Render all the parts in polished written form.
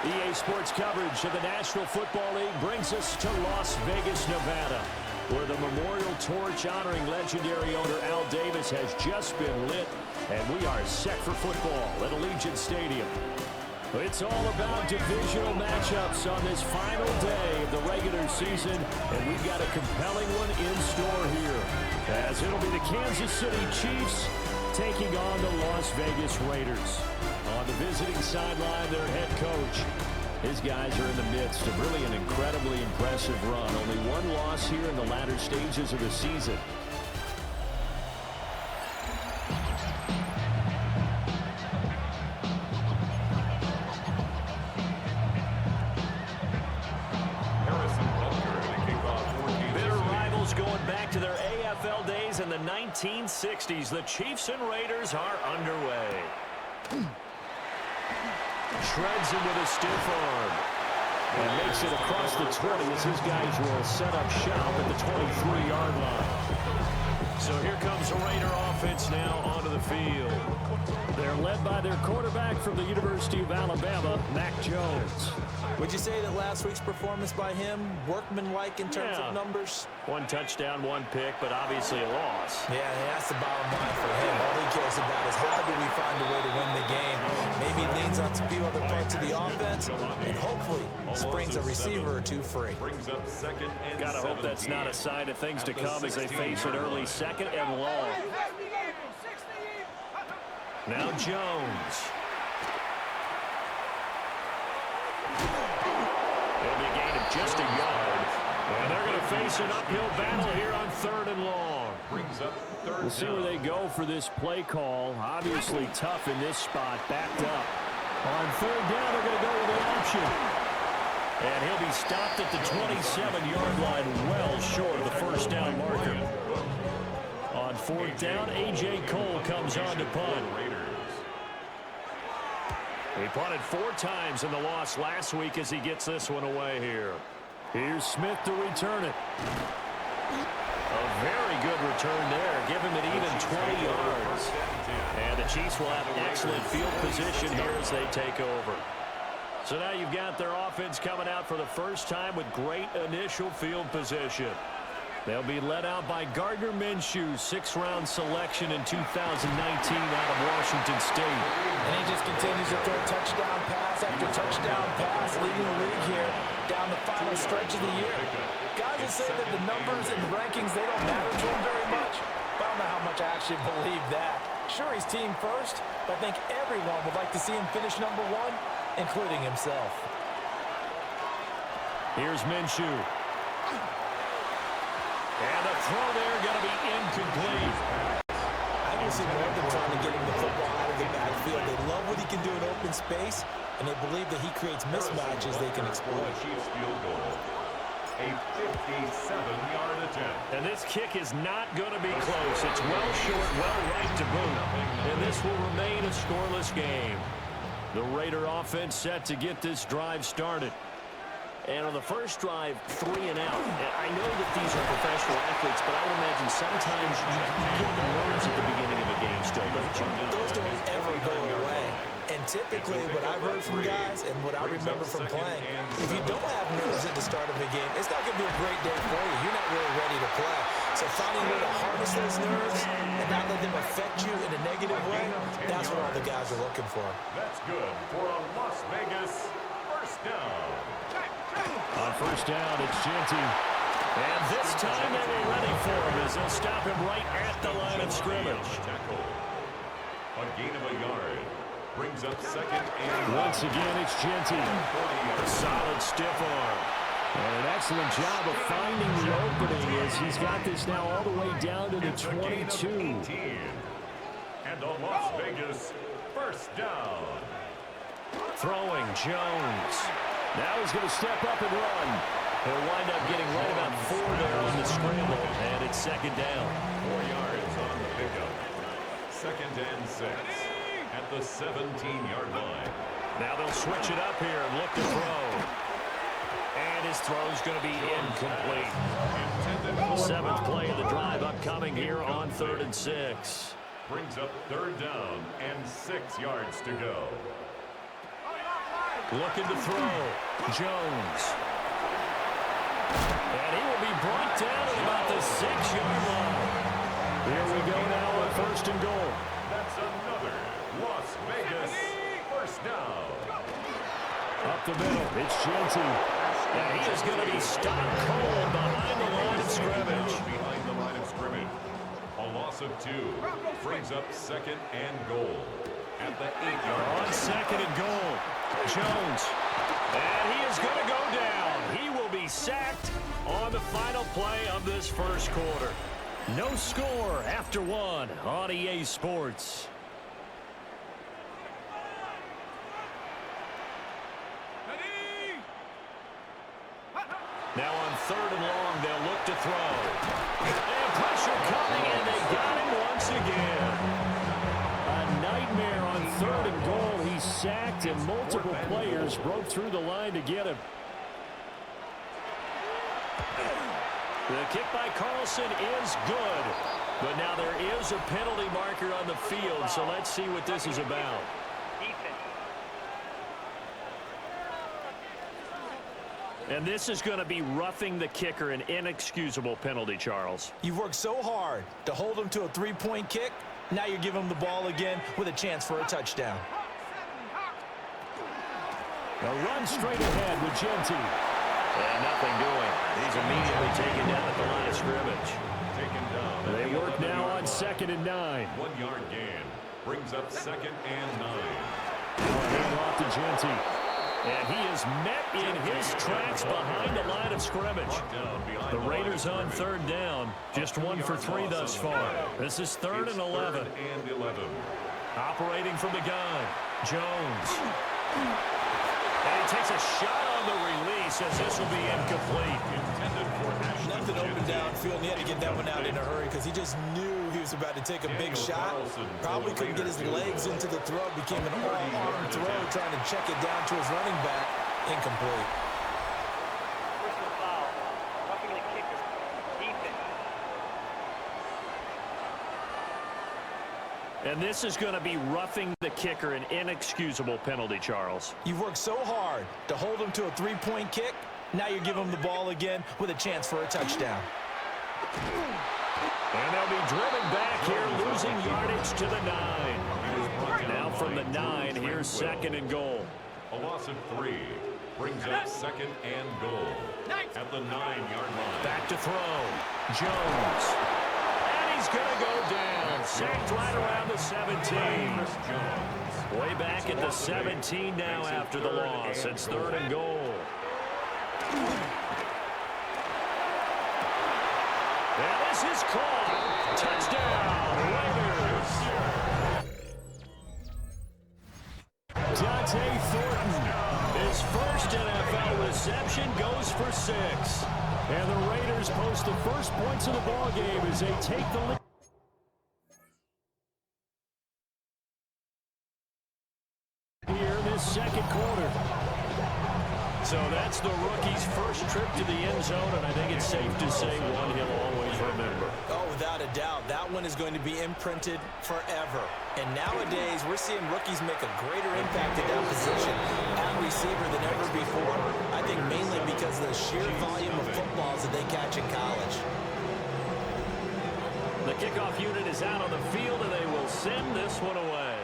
EA Sports coverage of the National Football League brings us to Las Vegas, Nevada, where the memorial torch honoring legendary owner Al Davis has just been lit, and we are set for football at Allegiant Stadium. It's all about divisional matchups on this final day of the regular season, and we've got a compelling one in store here, as it'll be the Kansas City Chiefs taking on the Las Vegas Raiders. On the visiting sideline, their head coach. His guys are in the midst of really an incredibly impressive run. Only one loss here in the latter stages of the season. Bitter rivals going back to their AFL days in the 1960s. The Chiefs and Raiders are underway. Shreds him with a stiff arm. And makes it across the 20 as his guys will set up shop at the 23-yard line. So here comes the Raider offense now onto the field. They're led by their quarterback from the University of Alabama, Mac Jones. Would you say that last week's performance by him, workmanlike in terms of numbers? One touchdown, one pick, but obviously a loss. Yeah, that's the bottom line for him. All he cares about is how do we find a way to win the game. Maybe he leans on a few other parts of the offense, and hopefully springs a receiver or two free. Gotta hope that's not a sign of things to come as they face an early second and long. Now Jones. It'll be a gain of just a yard. And they're going to face an uphill battle here on 3rd and long. We'll see where they go for this play call. Obviously tough in this spot, backed up. On 3rd down, they're going to go with the option. And he'll be stopped at the 27-yard line, well short of the first down marker. On 4th down, A.J. Cole comes on to punt. He punted 4 times in the loss last week as he gets this one away here. Here's Smith to return it. A very good return there. Give him an even 20 yards. And the Chiefs will have excellent field position here as they take over. So now you've got their offense coming out for the first time with great initial field position. They'll be led out by Gardner Minshew, 6th-round selection in 2019 out of Washington State. And he just continues to throw touchdown pass after touchdown pass, leading the league here down the final stretch of the year. Guys will say that the numbers and the rankings, they don't matter to him very much. But I don't know how much I actually believe that. Sure, he's team first, but I think everyone would like to see him finish #1, including himself. Here's Minshew. And the throw there going to be incomplete. I can see more of them trying to get him the football out of the backfield. They love what he can do in open space, and they believe that he creates mismatches they can exploit. A 57-yard attempt. And this kick is not going to be close. It's well short, well right to boot. And this will remain a scoreless game. The Raider offense set to get this drive started. And on the first drive, 3 and out. And I know that these are professional athletes, but I would imagine sometimes you get nerves at the beginning of a game still, don't you? Those don't ever go away. And typically what I've heard from guys and what I remember from playing, if you don't have nerves at the start of a game, it's not going to be a great day for you. You're not really ready to play. So finding a way to harness those nerves and not let them affect you in a negative way, that's what all the guys are looking for. That's good for a Las Vegas first down. On first down, it's Genty. And this time they were ready for him as they'll stop him right at the line of scrimmage. Tackle. A gain of a yard. Brings up 2nd and... Once again, it's Genty. A solid stiff arm. And an excellent job of finding the opening as he's got this now all the way down to the 22. And a Las Vegas first down. Throwing Jones. Now he's going to step up and run. He'll wind up getting right about 4 there on the scramble, and it's 2nd down. 4 yards on the pickup. 2nd and 6 at the 17-yard line. Now they'll switch it up here and look to throw. And his throw's going to be incomplete. 7th play of the drive upcoming here on 3rd and 6. Brings up 3rd down and 6 yards to go. Looking to throw. Jones. And he will be brought down at about the 6-yard line. Here we go now on 1st and goal. That's another Las Vegas first down. Up the middle, it's Genty. And he is going to be stopped cold behind the line of scrimmage. Behind the line of scrimmage. A loss of 2 brings up 2nd and goal at the 8-yard line. On 2nd and goal, Jones. And he is going to go down. He will be sacked on the final play of this first quarter. No score after 1 on EA Sports. Now on 3rd and long, they'll look to throw. And pressure coming, and they got him once again. A nightmare on 3rd and goal. He's sacked, and multiple players broke through the line to get him. The kick by Carlson is good. But now there is a penalty marker on the field, so let's see what this is about. And this is going to be roughing the kicker, an inexcusable penalty, Charles. You've worked so hard to hold him to a 3-point kick. Now you're giving him the ball again with a chance for a touchdown. A run straight ahead with Genty. And nothing doing. He's immediately taken down at the line of scrimmage. Taken down. They work now on 2nd and 9. 1-yard gain brings up 2nd and 9. Hand off to Genty. And he is met in his tracks behind the line of scrimmage. The Raiders on 3rd down. Just 1 for 3 thus far. This is 3rd and 11. Operating from the gun. Jones. And he takes a shot on the release as this will be incomplete. Nothing open downfield, and he had to get that one out in a hurry because he just knew he was about to take a big shot. Probably couldn't get his legs into the throw. Became an all-arm throw, trying to check it down to his running back. Incomplete. Personal foul. Roughing the kicker. Defense. And this is going to be roughing the kicker, an inexcusable penalty, Charles. You've worked so hard to hold him to a 3-point kick. Now you're giving him the ball again with a chance for a touchdown. And they'll be driven back here, losing yardage to the 9. Now from the 9, here's 2nd and goal. A loss of 3 brings up 2nd and goal at the 9-yard line. Back to throw. Jones. And he's going to go down. Sacked right around the 17. Way back at the 17 now after the loss. It's 3rd and goal. And this is caught. Touchdown, Raiders. Dante Thornton. His first NFL reception goes for 6. And the Raiders post the first points of the ball game as they take the lead. Here in this second quarter. So that's the rookie's first trip to the end zone, and I think it's safe to say one he'll always remember. Oh, without a doubt. That one is going to be imprinted forever. And nowadays, we're seeing rookies make a greater impact at that position at receiver than ever before. I think mainly because of the sheer volume of footballs that they catch in college. The kickoff unit is out on the field, and they will send this one away.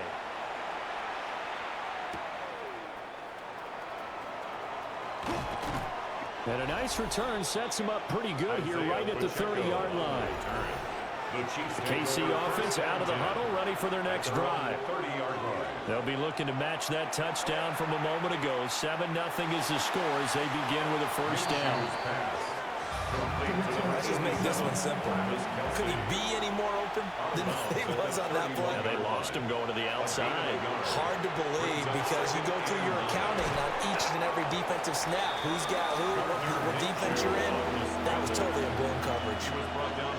And a nice return sets him up pretty good here right at the 30-yard line. The KC offense out of the huddle, ready for their next drive. They'll be looking to match that touchdown from a moment ago. 7-0 is the score as they begin with a first down. Let's just make this one simple. Could he be any more open than he was on that play? Yeah, they lost him going to the outside. Hard to believe because you go through your accounting on each and every defensive snap. Who's got who, what defense you're in. That was totally a blown coverage.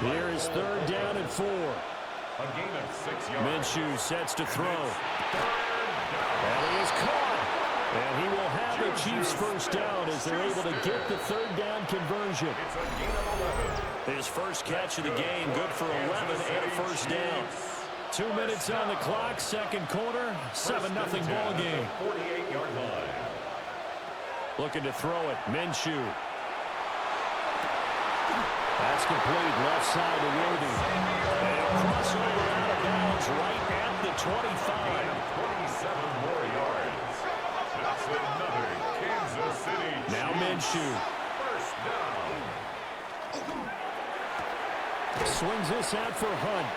Here is 3rd down and 4. A gain of 6 yards. Minshew sets to throw. And he is caught. And he will have the Chiefs first down as they're able to get the 3rd down conversion. It's a gain of 11. His first catch of the game, good for 11 and a first down. 2 minutes on the clock, second quarter, 7-0 ball game. 48-yard line. Looking to throw it. Minshew. That's complete. Left side to Worthy. And a crossover out of bounds right at the 25. 27 more yards. That's another Kansas City Chiefs. Now Minshew. First down. Swings this out for Hunt.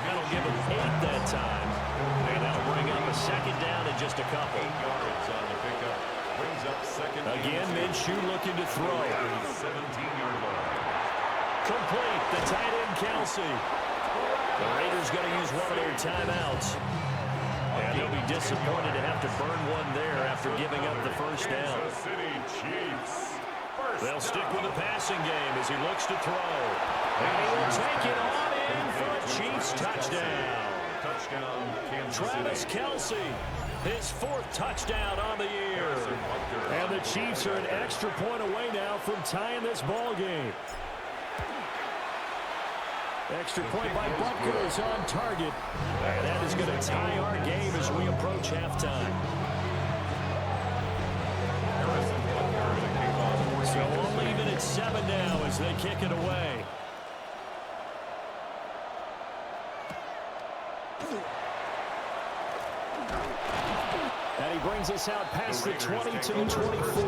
That'll give him 8 that time. And that'll bring up a second down in just a couple. 8 yards on the pickup. Brings up second. Again, Minshew looking to throw. 17-yard line. Complete. The tight end, Kelsey. The Raiders going to use one of their timeouts. And they'll be disappointed to have to burn one there after giving up the first down. Kansas City Chiefs. They'll stick with the passing game as he looks to throw. And he will take it on in for a Chiefs touchdown. Touchdown, Kansas Travis City. Kelce, his 4th touchdown on the year. And the Chiefs are an extra point away now from tying this ball game. Extra point by Butker is on target. And that is going to tie our game as we approach halftime. So we'll leave it at 7 now as they kick it away. And he brings us out past the 20 to the 24.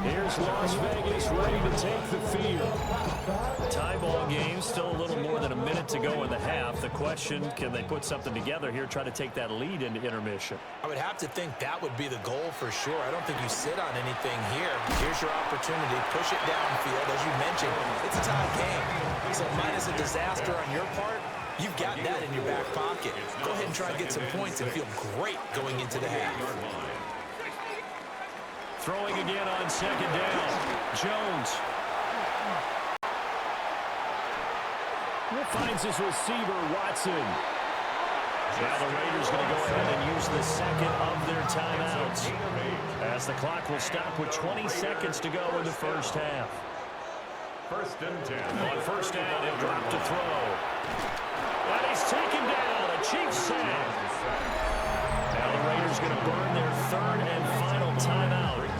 Here's Las Vegas ready to take the field. Tie ball game, still a little more than a minute to go in the half. The question, can they put something together here, try to take that lead into intermission? I would have to think that would be the goal for sure. I don't think you sit on anything here. Here's your opportunity. Push it downfield. As you mentioned, it's a tie game. So minus a disaster on your part, you've got that in your back pocket. Go ahead and try and get some points and feel great going into the half. Throwing again on second down. Jones. Finds his receiver, Watson. Now the Raiders going to go ahead and use the second of their timeouts, as the clock will stop with 20 seconds to go in the first half. First and 10. On first down, he'll drop to throw. And he's taken down. A Chiefs sack. Now the Raiders going to burn their 3rd and final timeout.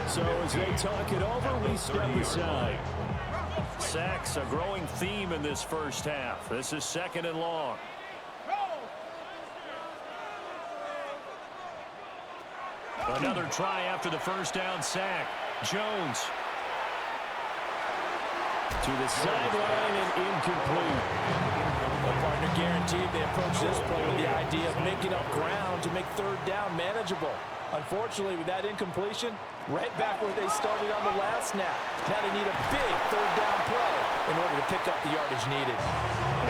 So as they talk it over, we step aside. Sacks, a growing theme in this first half. This is 2nd and long. Another try after the first down sack. Jones. To the sideline and incomplete. The partner guaranteed they approach this play with the idea of making up ground to make 3rd down manageable. Unfortunately, with that incompletion, right back where they started on the last snap. Now they need a big 3rd down play in order to pick up the yardage needed.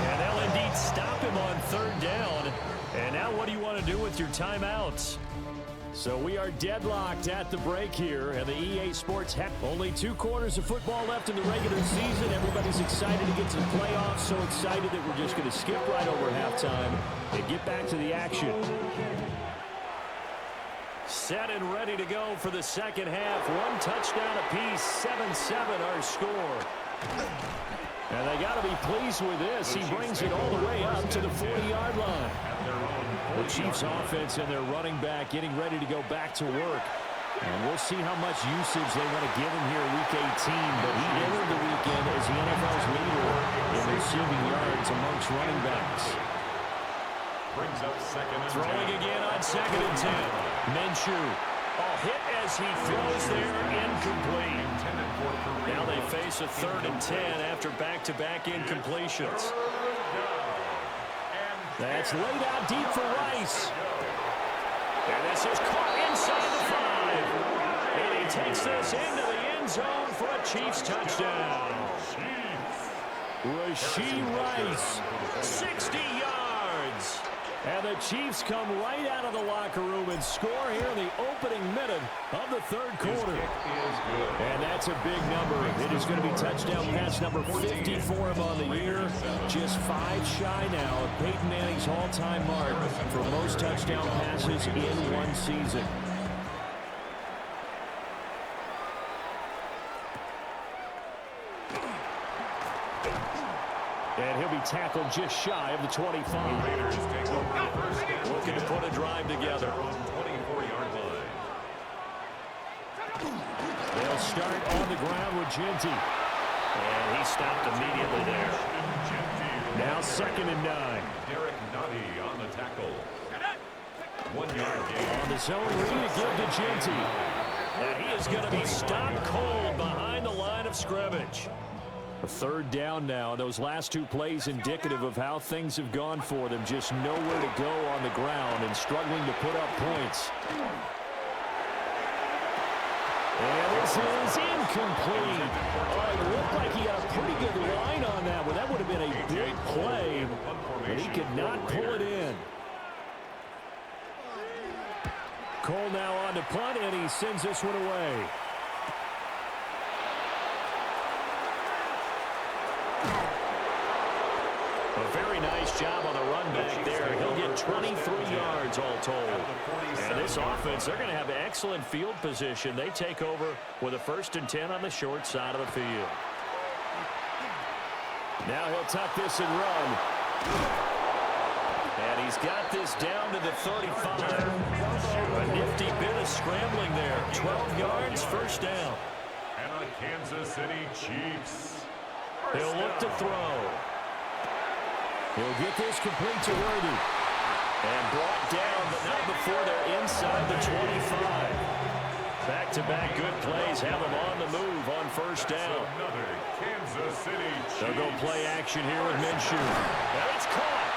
And they'll indeed stop him on 3rd down. And now what do you want to do with your timeouts? So we are deadlocked at the break here, and the EA Sports only 2 quarters of football left in the regular season. Everybody's excited to get to the playoffs, so excited that we're just going to skip right over halftime and get back to the action. Set and ready to go for the second half. 1 touchdown apiece, 7-7 our score. And they got to be pleased with this. He brings it all the way up to the 40-yard line. The Chiefs offense and their running back getting ready to go back to work. And we'll see how much usage they want to give him here Week 18. But he entered the weekend as the NFL's leader in receiving yards amongst running backs. Brings up 2nd and 10. Throwing again on 2nd and 10. Minshew. A hit as he throws there, incomplete. Now they face a 3rd and 10 after back-to-back incompletions. That's laid out deep for Rice. And this is caught inside the 5. And he takes this into the end zone for a Chiefs touchdown. Rashee Rice, 60 yards. And the Chiefs come right out of the locker room and score here in the opening minute of the 3rd quarter. And that's a big number. It is going to be touchdown pass number 50 for him on the year. Just 5 shy now of Peyton Manning's all-time mark for most touchdown passes in one season. And he'll be tackled just shy of the 25. Raiders take over the first down. Looking to put a drive together. On 24-yard line. They'll start on the ground with Ginty. And he stopped immediately there. Now 2nd and 9. Derek Noddy on the tackle. 1 yard gain. On the zone read to give to Ginty. And he is going to be stopped cold behind the line of scrimmage. A 3rd down now. Those last 2 plays indicative of how things have gone for them. Just nowhere to go on the ground and struggling to put up points. And this is incomplete. Oh, it looked like he had a pretty good line on that one. That would have been a big play, but he could not pull it in. Cole now on to punt, and he sends this one away. A very nice job on the run back there. He'll get 23 yards all told. And this offense, they're going to have excellent field position. They take over with a 1st and 10 on the short side of the field. Now he'll tuck this and run. And he's got this down to the 35. A nifty bit of scrambling there. 12 yards, 1st down. And the Kansas City Chiefs. He'll look to throw. He'll get this complete to Worthy. And brought down, but not before they're inside the 25. Back-to-back good plays have them on the move on 1st down. Another Kansas City Chiefs. They'll go play action here with Minshew. And it's caught.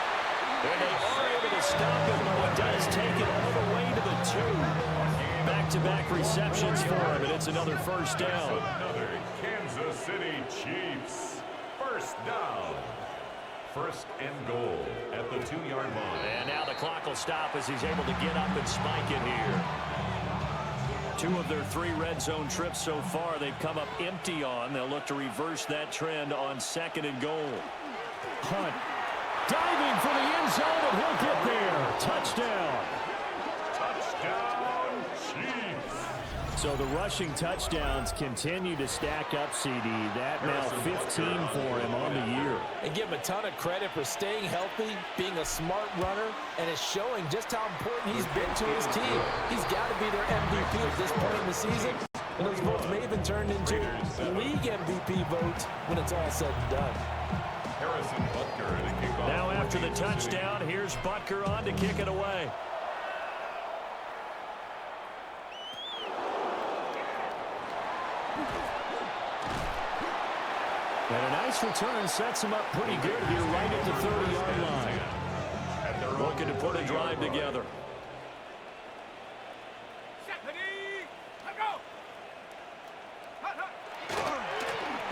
And they are able to stop him, though it does take it all the way to the 2. Back-to-back receptions for him, and it's another 1st down. Another Kansas City Chiefs. 1st down. 1st and goal at the 2-yard line. And now the clock will stop as he's able to get up and spike it here. 2 of their 3 red zone trips so far they've come up empty on. They'll look to reverse that trend on 2nd and goal. Hunt diving for the end zone, and he'll get there. Touchdown. Touchdown, Chiefs. So the rushing touchdowns continue to stack up, CD. That now 15 for him on the year. And give him a ton of credit for staying healthy, being a smart runner, and it's showing just how important he's been to his team. He's got to be their MVP at this point in the season. And those votes may even turn into league MVP votes when it's all said and done. Harrison Butker to kick off. Now after the touchdown, here's Butker on to kick it away. And a nice return sets him up pretty good here right at the 30-yard line. Looking to put a drive together.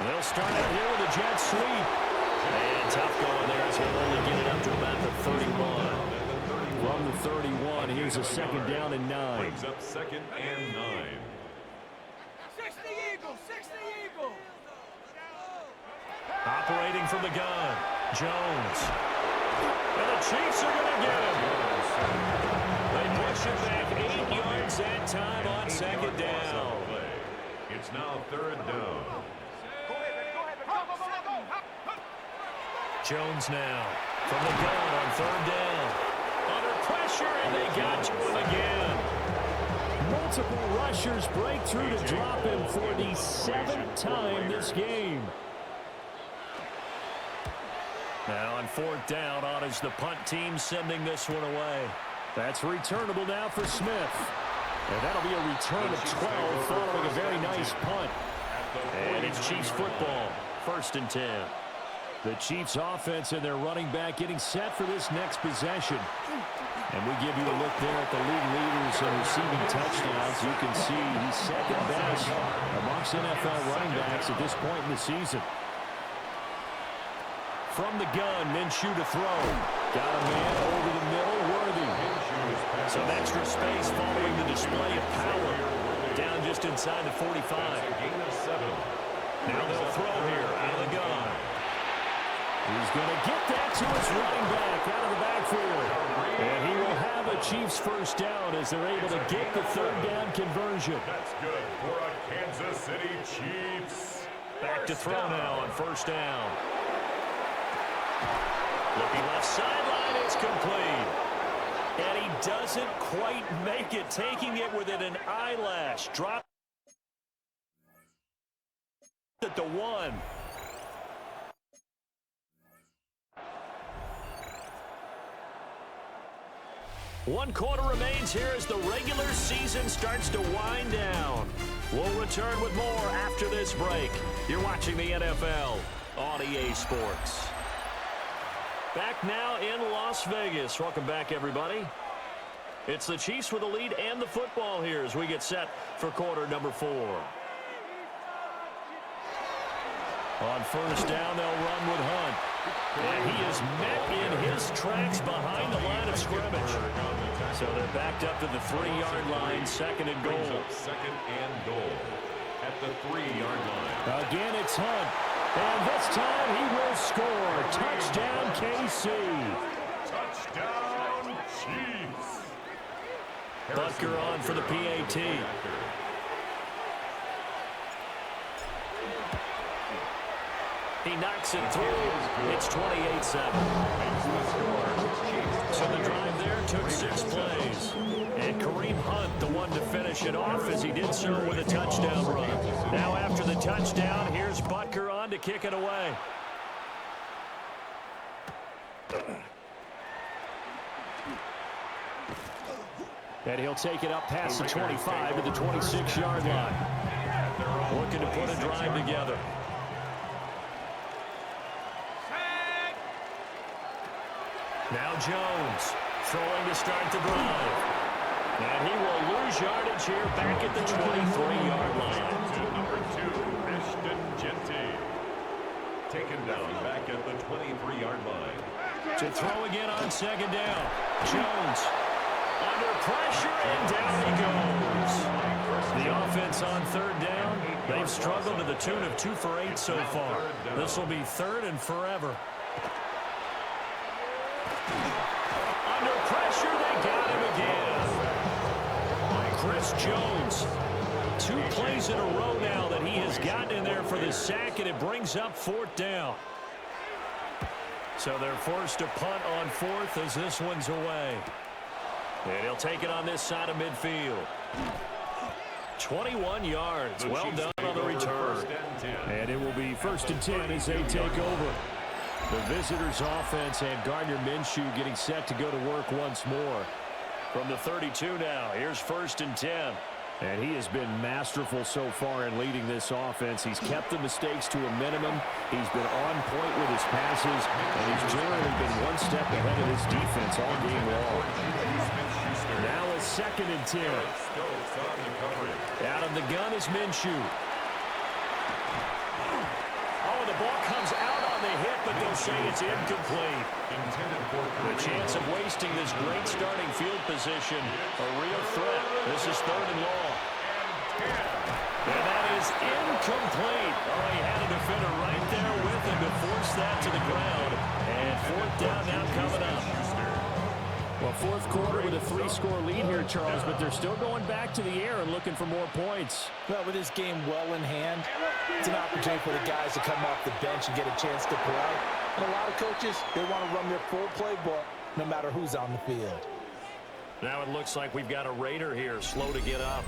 They'll start out here with a jet sweep. And tough going there as he'll only get it up to about the 31. From the 31, here's a 2nd down and 9. Brings up 2nd and 9. 60 Eagles, 60 Eagles. Operating from the gun, Jones. And the Chiefs are going to get him. They push it back 8 yards that time on 2nd down. It's now 3rd down. Jones now from the gun on 3rd down. Under pressure, and they got to him again. Multiple rushers break through to drop him for the 7th time this game. Now on 4th down, on is the punt team sending this one away. That's returnable now for Smith. And that'll be a return of 12 following a very nice punt. And it's Chiefs football, 1st and 10. The Chiefs offense and their running back getting set for this next possession. And we give you a look there at the league leaders in receiving touchdowns. You can see he's 2nd best amongst NFL running backs at this point in the season. From the gun, Minshew to throw. Got a man over the middle, Worthy. Some extra space following the display of power. Down just inside the 45. Gain of 7. Now they'll throw here out of the gun. He's going to get that to his running back out of the backfield. And he will have a Chiefs 1st down as they're able to get the 3rd down conversion. That's good for a Kansas City Chiefs. Back to throw now on 1st down. Looking left sideline, it's complete. And he doesn't quite make it, taking it within an eyelash. Drop. at the 1. One quarter remains here as the regular season starts to wind down. We'll return with more after this break. You're watching the NFL on EA Sports. Back now in Las Vegas. Welcome back, everybody. It's the Chiefs with the lead and the football here as we get set for quarter number 4. On first down, they'll run with Hunt. And he is met in his tracks behind the line of scrimmage. So they're backed up to the 3-yard line, second and goal. Second and goal at the 3-yard line. Again, it's Hunt. And this time he will score. Touchdown, KC. Touchdown, Chiefs. Butker on for the PAT. He knocks it through. It's 28-7. So the drive there took 6 plays. And Kareem Hunt, the one to finish it off, as he did so with a touchdown run. Now after the touchdown, here's Butker on to kick it away. And he'll take it up past the 25 to the 26-yard line. Looking to put a drive together. Now Jones throwing to start the drive. And he will lose yardage here back at the 23-yard line. Number 2, Ashton Jeanty. Taken down back at the 23-yard line. To throw again on second down. Jones under pressure, and down he goes. The offense on third down, they've struggled to the tune of 2 for 8 so far. This will be third and forever. Under pressure, they got him again. Chris Jones, 2 plays in a row now that he has gotten in there for the sack, and it brings up 4th down. So they're forced to punt on 4th as this one's away. And he'll take it on this side of midfield. 21 yards. Well done on the return. And it will be 1st and 10 as they take over. The visitors' offense and Gardner Minshew getting set to go to work once more. From the 32 now, here's 1st and 10. And he has been masterful so far in leading this offense. He's kept the mistakes to a minimum. He's been on point with his passes, and he's generally been one step ahead of his defense all game long. Now a 2nd and 10. Out of the gun is Minshew. Oh, the ball comes out on the hit, but they'll say it's incomplete. The chance of wasting this great starting field position, a real threat. This is 3rd and long. And that is incomplete. Oh, he had a defender right there with him to force that to the ground. And 4th down now coming up. Well, 4th quarter with a 3-score lead here, Charles, but they're still going back to the air and looking for more points. Well, with this game well in hand, it's an opportunity for the guys to come off the bench and get a chance to play. And a lot of coaches, they want to run their full playbook no matter who's on the field. Now it looks like we've got a Raider here, slow to get up.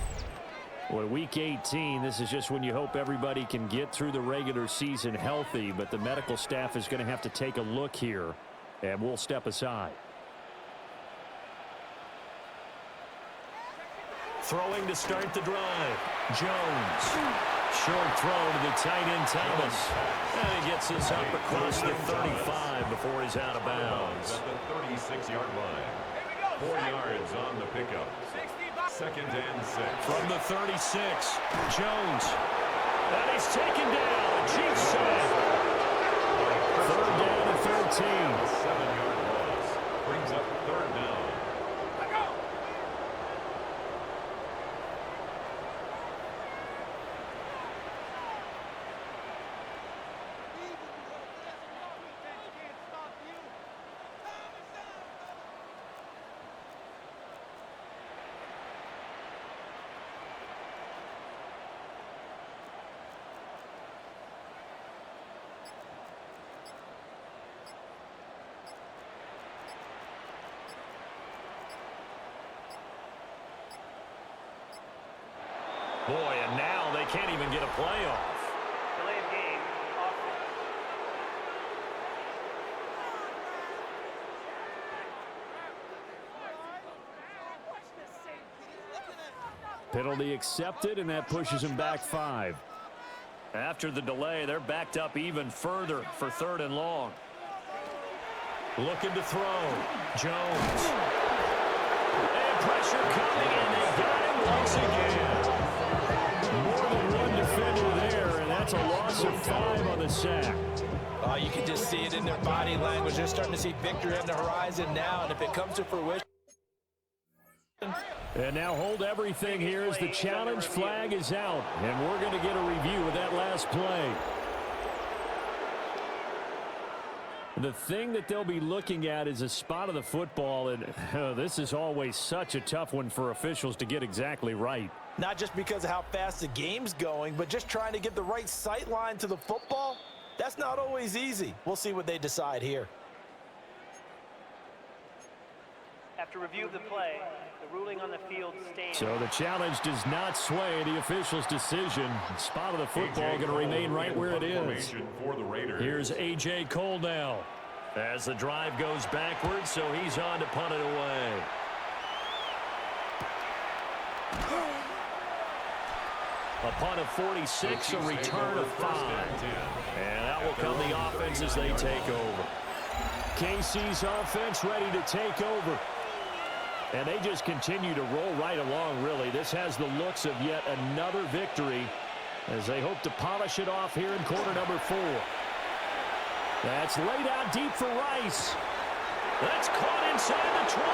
Well, week 18, this is just when you hope everybody can get through the regular season healthy, but the medical staff is going to have to take a look here, and we'll step aside. Throwing to start the drive. Jones. Short throw to the tight end Thomas. And he gets this up across the 35 before he's out of bounds. At the 36-yard line. 4 yards on the pickup. 2nd and 6. From the 36, Jones. And he's taken down. The Chiefs sack. 3rd down and 13. 7-yard loss. Brings up 3rd down. Boy, and now they can't even get a playoff. Delayed Penalty accepted, and that pushes him back 5. After the delay, they're backed up even further for 3rd and long. Looking to throw. Jones. And pressure coming, and they got him once again. More than one defender there, and that's a loss of 5 on the sack. You can just see it in their body language. They're starting to see victory on the horizon now, and if it comes to fruition. And now hold everything here as the challenge flag is out. And we're going to get a review of that last play. The thing that they'll be looking at is a spot of the football. And this is always such a tough one for officials to get exactly right. Not just because of how fast the game's going, but just trying to get the right sight line to the football. That's not always easy. We'll see what they decide here. After review of the play, the ruling on the field stands. So the challenge does not sway the official's decision. The spot of the football going to remain right where it is. For the Raiders. Here's A.J. Cole now. As the drive goes backwards, so he's on to punt it away. A punt of 46, a return of 5. And that will come the offense as they take over. KC's offense ready to take over. And they just continue to roll right along, really. This has the looks of yet another victory as they hope to polish it off here in quarter number 4. That's laid out deep for Rice. That's caught inside the 20.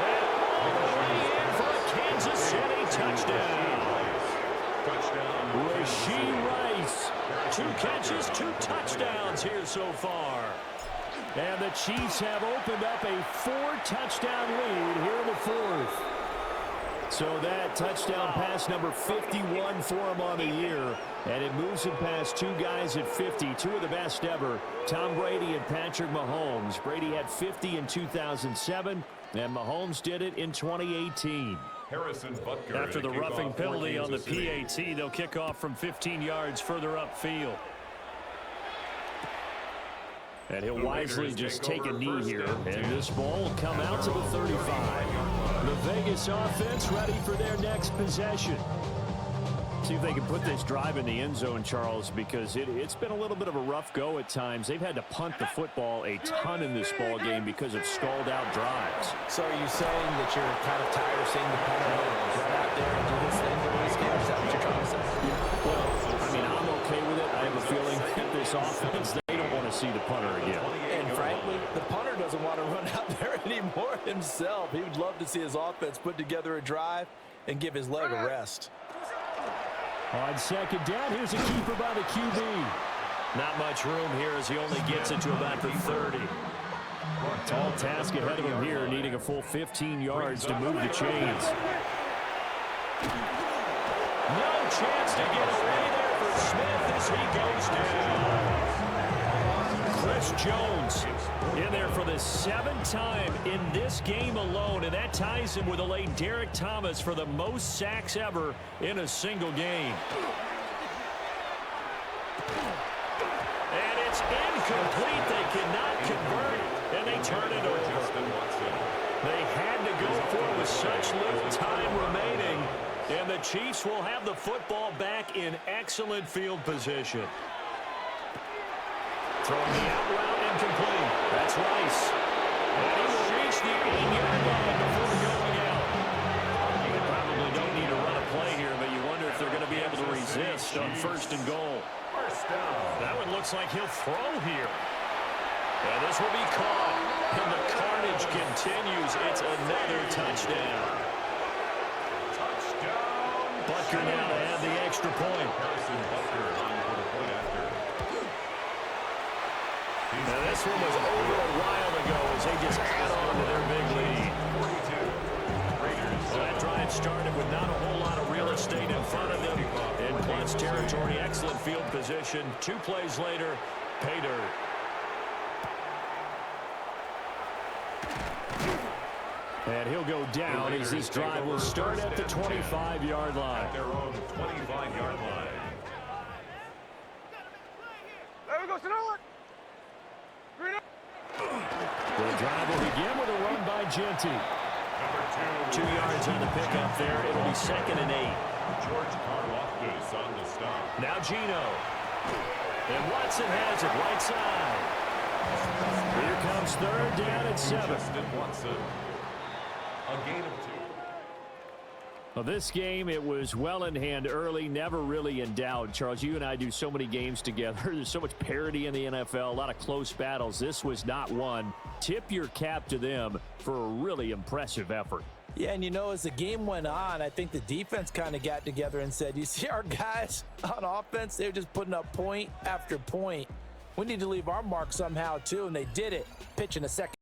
And all the way in for a Kansas City touchdown. Rashee Rice. 2 catches, 2 touchdowns here so far. And the Chiefs have opened up a 4-touchdown lead here in the 4th. So that touchdown pass number 51 for him on the year. And it moves him past 2 guys at 50, 2 of the best ever, Tom Brady and Patrick Mahomes. Brady had 50 in 2007, and Mahomes did it in 2018. Harrison Butker. After the roughing penalty on the PAT, they'll kick off from 15 yards further upfield. And he'll wisely just take a knee here. And this ball will come out to the 35. The Vegas offense ready for their next possession. See if they can put this drive in the end zone, Charles, because it's been a little bit of a rough go at times. They've had to punt the football a ton in this ball game because of stalled-out drives. So are you saying that you're kind of tired of seeing the punter run out there and do this thing during this game? Is that what you're trying to say? Well, I mean, I'm okay with it. I have a feeling that this offense, they don't want to see the punter again. And frankly, the punter doesn't want to run out there anymore himself. He would love to see his offense put together a drive and give his leg a rest. On second down, here's a keeper by the QB. Not much room here as he only gets it to about the 30. Tall task ahead of him here, needing a full 15 yards to move the chains. No chance to get away there for Smith as he goes down. Chris Jones in there for the 7th time in this game alone, and that ties him with the late Derek Thomas for the most sacks ever in a single game. And it's incomplete. They cannot convert, and they turn it over. They had to go for it with such little time remaining, and the Chiefs will have the football back in excellent field position. Throwing the out route incomplete. That's Rice. And he will reach the 8-yard line before going out. You probably don't need to run a play here, but you wonder if they're going to be able to resist on 1st and goal. That one looks like he'll throw here. And this will be caught. And the carnage continues. It's another touchdown. Butker now to add the extra point. Now this one was over a while ago as they just add on to their big lead. Well, that drive started with not a whole lot of real estate in front of them. In clutch territory, excellent field position. 2 plays later, pay dirt. And he'll go down as this drive will start at the 25-yard line. At their own 25-yard line. There we go, Sonoma. The drive will begin with a run by Genty. Number 2. 2 yards on the pickup there. It'll be 2nd and 8. George Karlaftis on the stop. Now Geno. And Watson has it right side. Here comes 3rd down and 7. Justin Watson. A gain of 2. Well, this game, it was well in hand early, never really in doubt. Charles, you and I do so many games together. There's so much parity in the NFL, a lot of close battles. This was not one. Tip your cap to them for a really impressive effort. Yeah, and you know, as the game went on, I think the defense kind of got together and said, you see our guys on offense, they're just putting up point after point. We need to leave our mark somehow, too, and they did it, pitching a second.